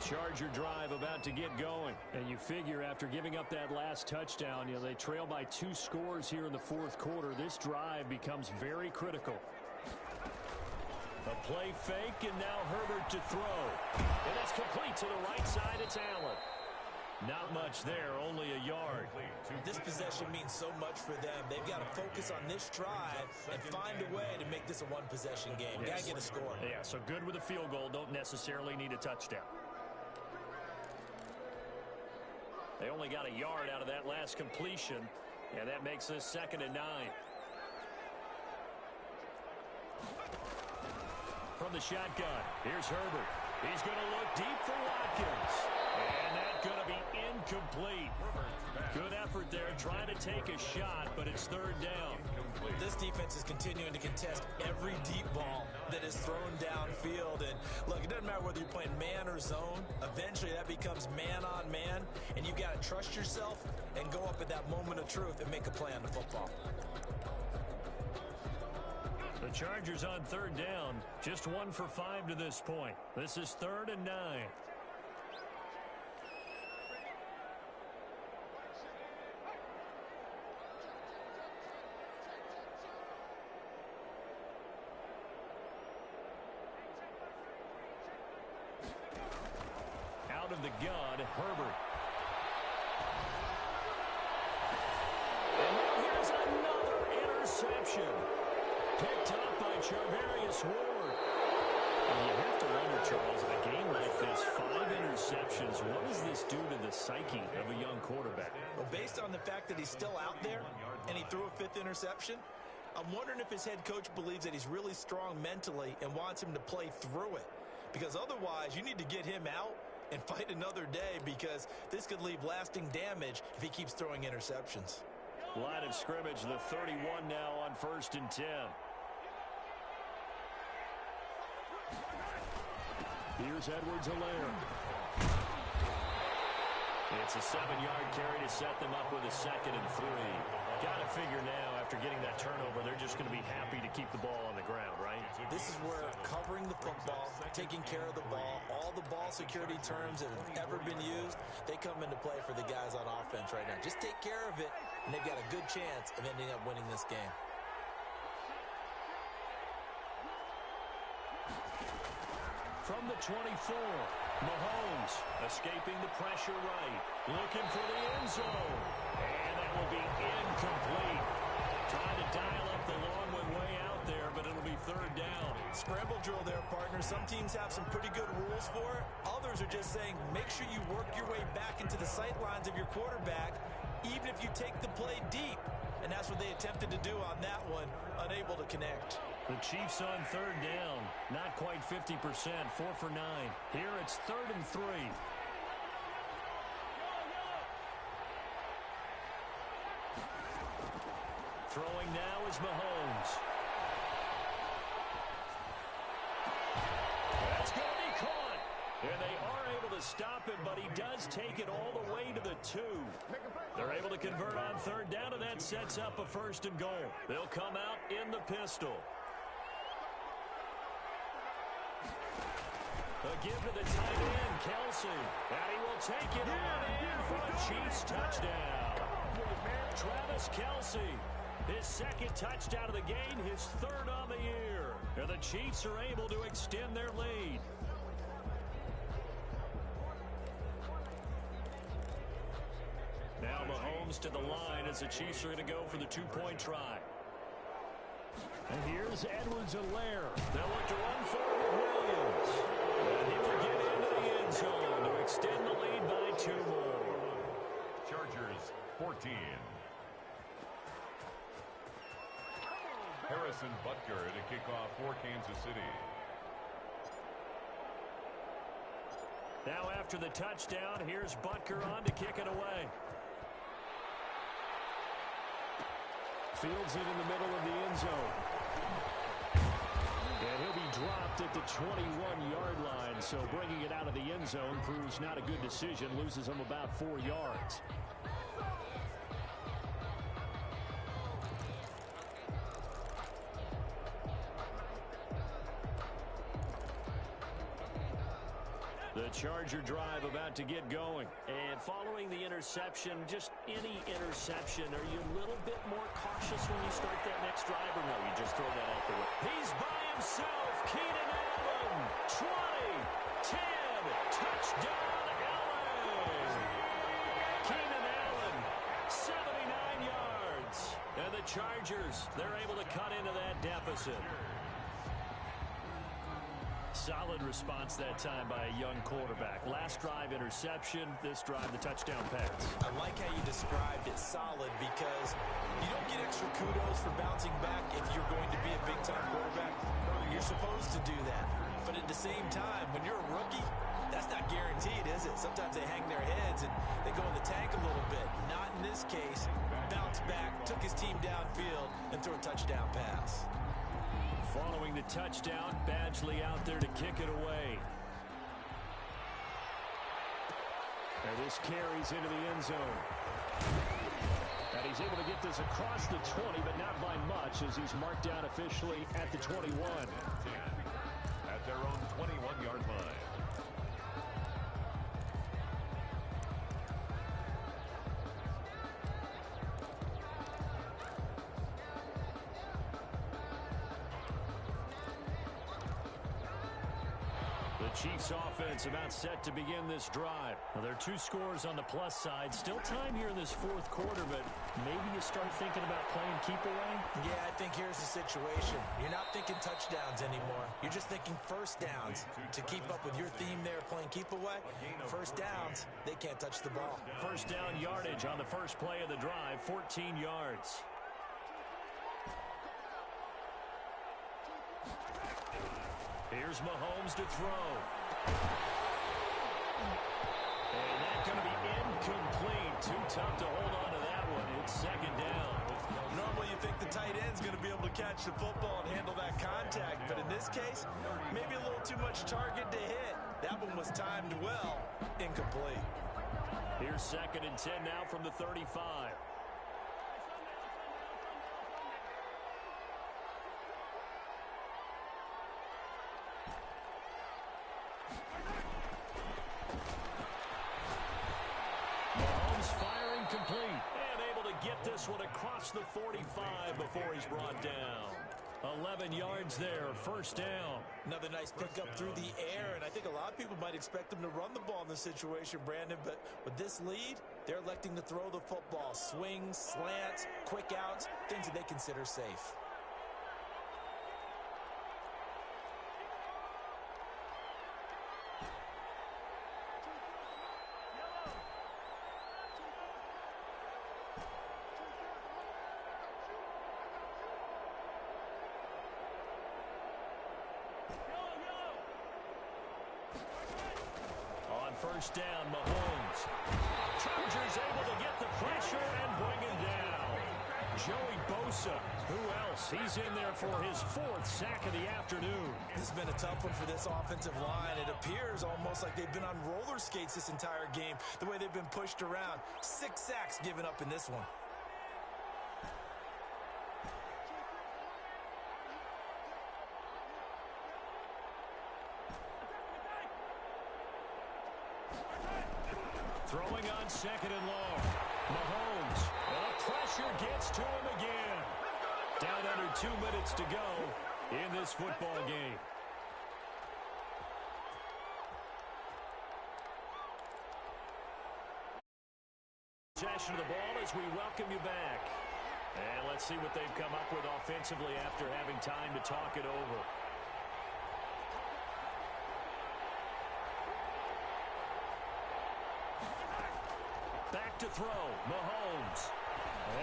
Charger drive about to get going. And you figure after giving up that last touchdown, they trail by 2 scores here in the fourth quarter. This drive becomes very critical. A play fake, and now Herbert to throw. And that's complete to the right side. It's Allen. Not much there, only a yard. This possession means so much for them. They've got to focus on this drive and find a way to make this a one-possession game. Got to get a score. Yeah, so good with a field goal. Don't necessarily need a touchdown. They only got a yard out of that last completion, and that makes this 2nd and 9. From the shotgun, here's Herbert. He's going to look deep for Watkins. And that's going to be incomplete. Good effort there, trying to take a shot, but it's 3rd down. This defense is continuing to contest every deep ball that is thrown downfield. And look, it doesn't matter whether you're playing man or zone. Eventually that becomes man on man, and you've got to trust yourself and go up at that moment of truth and make a play on the football. The Chargers on 3rd down, just 1 for 5 to this point. This is 3rd and 9. Out of the gun, Herbert. And now here's another interception. Picked up by Charvarius Ward. And you have to wonder, Charles, in a game like this, 5 interceptions, what does this do to the psyche of a young quarterback? Well, based on the fact that he's still out there and he threw a 5th interception, I'm wondering if his head coach believes that he's really strong mentally and wants him to play through it. Because otherwise, you need to get him out and fight another day, because this could leave lasting damage if he keeps throwing interceptions. Line of scrimmage, the 31 now on 1st and 10. Here's Edwards-Helaire. It's a 7-yard carry to set them up with a 2nd and 3. Got to figure now, after getting that turnover, they're just going to be happy to keep the ball on the ground, right? This is where covering the football, taking care of the ball, all the ball security terms that have ever been used, they come into play for the guys on offense right now. Just take care of it, and they've got a good chance of ending up winning this game. From the 24, Mahomes escaping the pressure right, looking for the end zone, and that will be incomplete. Trying to dial up the long way out there, but it'll be 3rd down. Scramble drill there, partner. Some teams have some pretty good rules for it. Others are just saying, make sure you work your way back into the sight lines of your quarterback, even if you take the play deep. And that's what they attempted to do on that one, unable to connect. The Chiefs on 3rd down, not quite 50%, 4 for 9. Here it's 3rd and 3. Throwing now is Mahomes. That's going to be caught. And they are able to stop him, but he does take it all the way to the 2. They're able to convert on 3rd down, and that sets up a 1st and goal. They'll come out in the pistol. A give to the tight end, Kelsey. And he will take it on in for a Chiefs touchdown. Travis Kelsey, his 2nd touchdown of the game, his 3rd on the year. And the Chiefs are able to extend their lead. Now Mahomes to the line as the Chiefs are going to go for the 2-point try. And here's Edwards-Helaire. They'll look to run forward with Williams. And he will get into the end zone to extend the lead by 2 more. Chargers 14. Harrison Butker to kick off for Kansas City. Now after the touchdown, here's Butker on to kick it away. Fields it in the middle of the end zone. And he'll be dropped at the 21-yard line, so bringing it out of the end zone proves not a good decision, loses him about 4 yards. The Charger drive about to get going. And following the interception, just any interception, are you a little bit more cautious when you start that next drive, or no, you just throw that out the way? He's by himself. Keenan Allen, 20, 10, touchdown, Allen. Keenan Allen, 79 yards. And the Chargers, they're able to cut into that deficit. Solid response that time by a young quarterback. Last drive, interception. This drive, the touchdown pass. I like how you described it, solid, because you don't get extra kudos for bouncing back if you're going to be a big-time quarterback. You're supposed to do that. But at the same time, when you're a rookie, that's not guaranteed, is it? Sometimes they hang their heads and they go in the tank a little bit. Not in this case. Bounced back, took his team downfield, and threw a touchdown pass. Following the touchdown, Badgley out there to kick it away. And this carries into the end zone. And he's able to get this across the 20, but not by much, as he's marked down officially at the 21. At their own 21-yard line. Chiefs offense about set to begin this drive. Well, there are 2 scores on the plus side. Still time here in this fourth quarter, but maybe you start thinking about playing keep away? Yeah, I think here's the situation. You're not thinking touchdowns anymore. You're just thinking first downs. To keep up with your theme there, playing keep away, first downs, they can't touch the ball. First down yardage on the first play of the drive, 14 yards. Here's Mahomes to throw. And that's going to be incomplete. Too tough to hold on to that one. It's second down. Normally you think the tight end's going to be able to catch the football and handle that contact. But in this case, maybe a little too much target to hit. That one was timed well. Incomplete. Here's second and 10 now from the 35. This one across the 45 before he's brought down. 11 yards there, first down. Another nice pickup through the air, and I think a lot of people might expect them to run the ball in this situation, Brandon, but with this lead, they're electing to throw the football. Swings, slants, quick outs, things that they consider safe. First down, Mahomes. Chargers able to get the pressure and bring him down. Joey Bosa, who else? He's in there for his 4th sack of the afternoon. This has been a tough one for this offensive line. It appears almost like they've been on roller skates this entire game, the way they've been pushed around. 6 sacks given up in this one. Throwing on second and long. Mahomes. The pressure gets to him again. Down under 2 minutes to go in this football game. Possession of the ball as we welcome you back. And let's see what they've come up with offensively after having time to talk it over. Back to throw, Mahomes.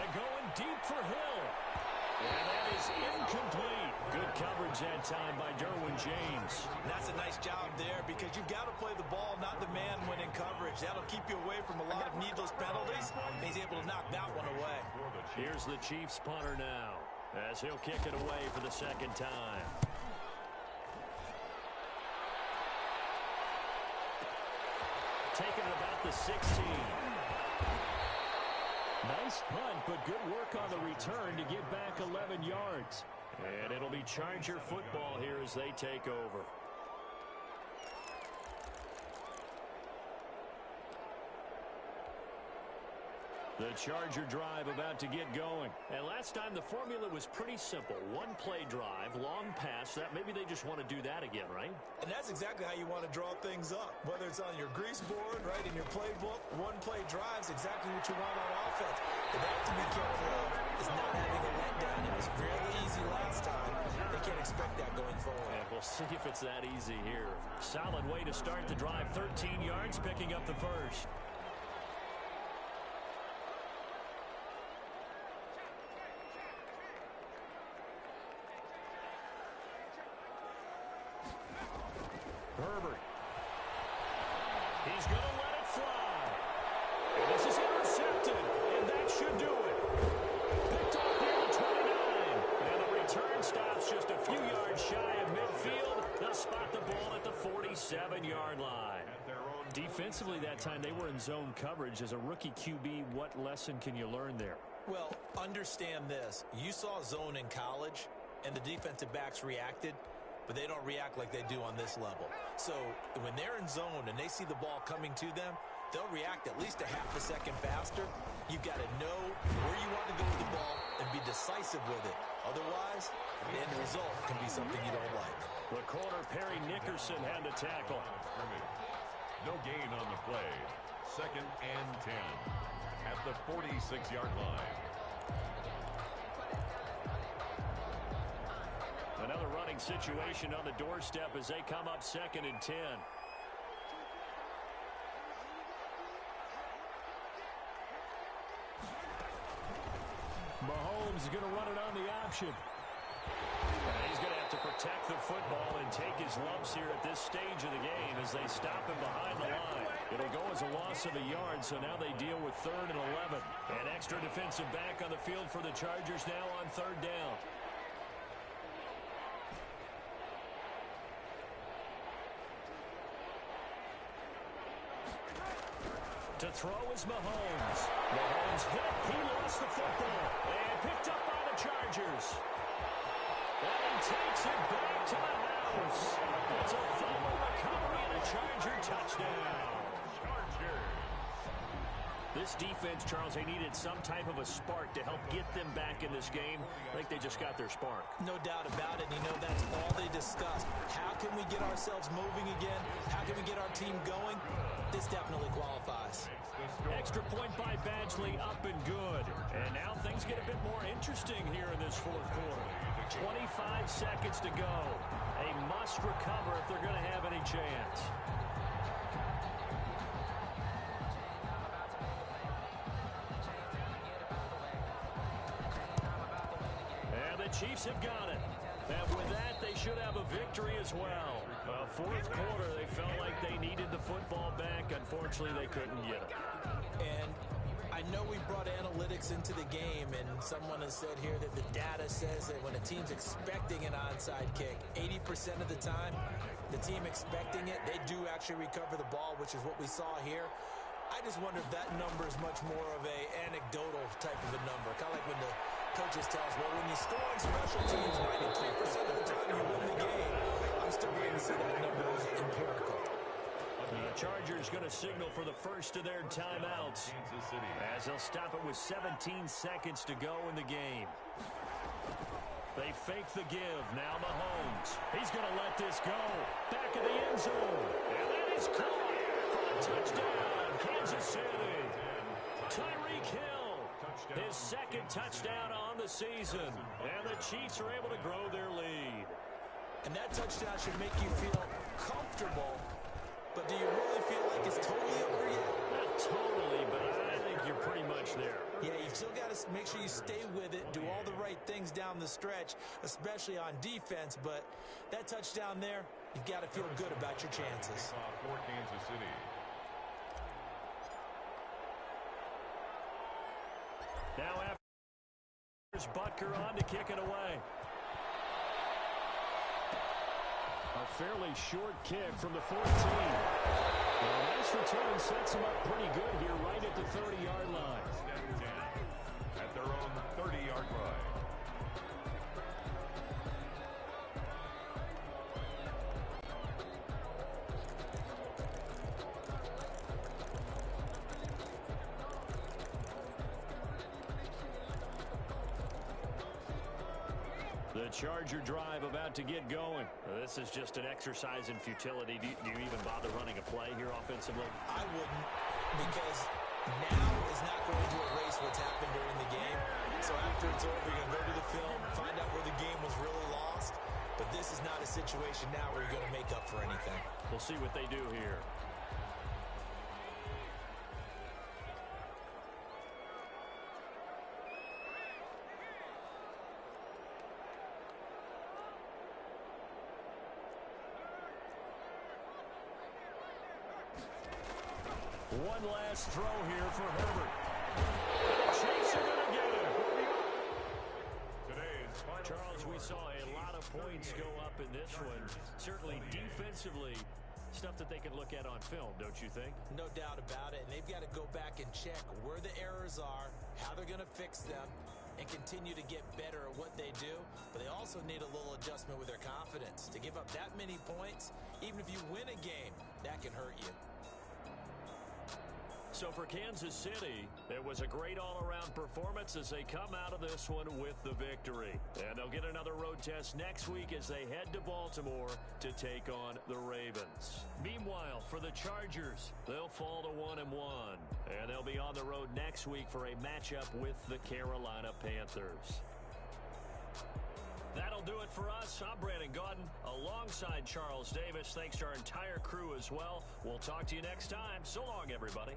And going deep for Hill. And that is incomplete. Good coverage that time by Derwin James. And that's a nice job there because you've got to play the ball, not the man when in coverage. That'll keep you away from a lot of needless penalties. And he's able to knock that one away. Here's the Chiefs punter now as he'll kick it away for the second time. Taking it about the 16. Nice punt, but good work on the return to get back 11 yards. And it'll be Charger football here as they take over. The Charger drive about to get going. And last time the formula was pretty simple. One play drive, long pass. That maybe they just want to do that again, right? And that's exactly how you want to draw things up. Whether it's on your grease board, right, in your playbook, one play drive is exactly what you want on offense. But they have to be careful of is not having a letdown. It was really easy last time. They can't expect that going forward. Yeah, we'll see if it's that easy here. Solid way to start the drive. 13 yards, picking up the first. Herbert. He's going to let it fly. And this is intercepted. And that should do it. Picked off near the 29. And the return stops just a few yards shy of midfield. They'll spot the ball at the 47-yard line. Defensively that time, they were in zone coverage. As a rookie QB, what lesson can you learn there? Well, understand this. You saw zone in college, and the defensive backs reacted, but they don't react like they do on this level. So when they're in zone and they see the ball coming to them, they'll react at least a half a second faster. You've got to know where you want to go with the ball and be decisive with it. Otherwise, the end result can be something you don't like. The corner, Perry Nickerson, had to tackle. No gain on the play. 2nd and 10 at the 46-yard line. Another running situation on the doorstep as they come up 2nd and 10. Mahomes is going to run it on the option. And he's going to have to protect the football and take his lumps here at this stage of the game as they stop him behind the line. It'll go as a loss of a yard, so now they deal with 3rd and 11. An extra defensive back on the field for the Chargers now on 3rd down. To throw is Mahomes. Mahomes hit. He lost the football. And picked up by the Chargers. And he takes it back to the house. It's a fumble recovery and a Charger touchdown. This defense, Charles, they needed some type of a spark to help get them back in this game. I think they just got their spark. No doubt about it. You know, that's all they discussed. How can we get ourselves moving again? How can we get our team going? This definitely qualifies. Extra point by Badgley, up and good. And now things get a bit more interesting here in this 4th quarter. 25 seconds to go. A must recover if they're going to have any chance. And the Chiefs have got it. And with that, they should have a victory as well. 4th quarter, they felt like they needed the football back. Unfortunately, they couldn't get it. And I know we brought analytics into the game, and someone has said here that the data says that when a team's expecting an onside kick, 80% of the time, the team expecting it, they do actually recover the ball, which is what we saw here. I just wonder if that number is much more of a anecdotal type of a number. Kind of like when the coaches tell us, well, when you score on special teams, 92% of the time you win the game. I'm still waiting to see that number is empirical. The Chargers going to signal for the first of their timeouts as they'll stop it with 17 seconds to go in the game. They fake the give. Now Mahomes. He's going to let this go. Back of the end zone. And that is caught for the touchdown. Kansas City. Tyreek Hill. His 2nd touchdown on the season. And the Chiefs are able to grow their lead. And that touchdown should make you feel comfortable. But do you really feel like it's totally over yet? Not totally, but I think you're pretty much there. Yeah, you've still got to make sure you stay with it, do all the right things down the stretch, especially on defense. But that touchdown there, you've got to feel good about your chances. For Kansas City. Now after Butker on to kick it away. A fairly short kick from the 14. A nice return sets them up pretty good here right at the 30-yard line. At their own 30-yard line. The Charger drive about to get going. This is just an exercise in futility. Do you even bother running a play here offensively? I wouldn't, because now is not going to erase what's happened during the game. So after it's over, you're going to go to the film, find out where the game was really lost. But this is not a situation now where you're going to make up for anything. We'll see what they do here. One last throw here for Herbert. Chiefs are going to get him. Charles, we saw a lot of points go up in this one. Certainly defensively, stuff that they can look at on film, don't you think? No doubt about it. And they've got to go back and check where the errors are, how they're going to fix them, and continue to get better at what they do. But they also need a little adjustment with their confidence. To give up that many points, even if you win a game, that can hurt you. So for Kansas City, it was a great all-around performance as they come out of this one with the victory. And they'll get another road test next week as they head to Baltimore to take on the Ravens. Meanwhile, for the Chargers, they'll fall to 1-1. And they'll be on the road next week for a matchup with the Carolina Panthers. That'll do it for us. I'm Brandon Gaudin alongside Charles Davis. Thanks to our entire crew as well. We'll talk to you next time. So long, everybody.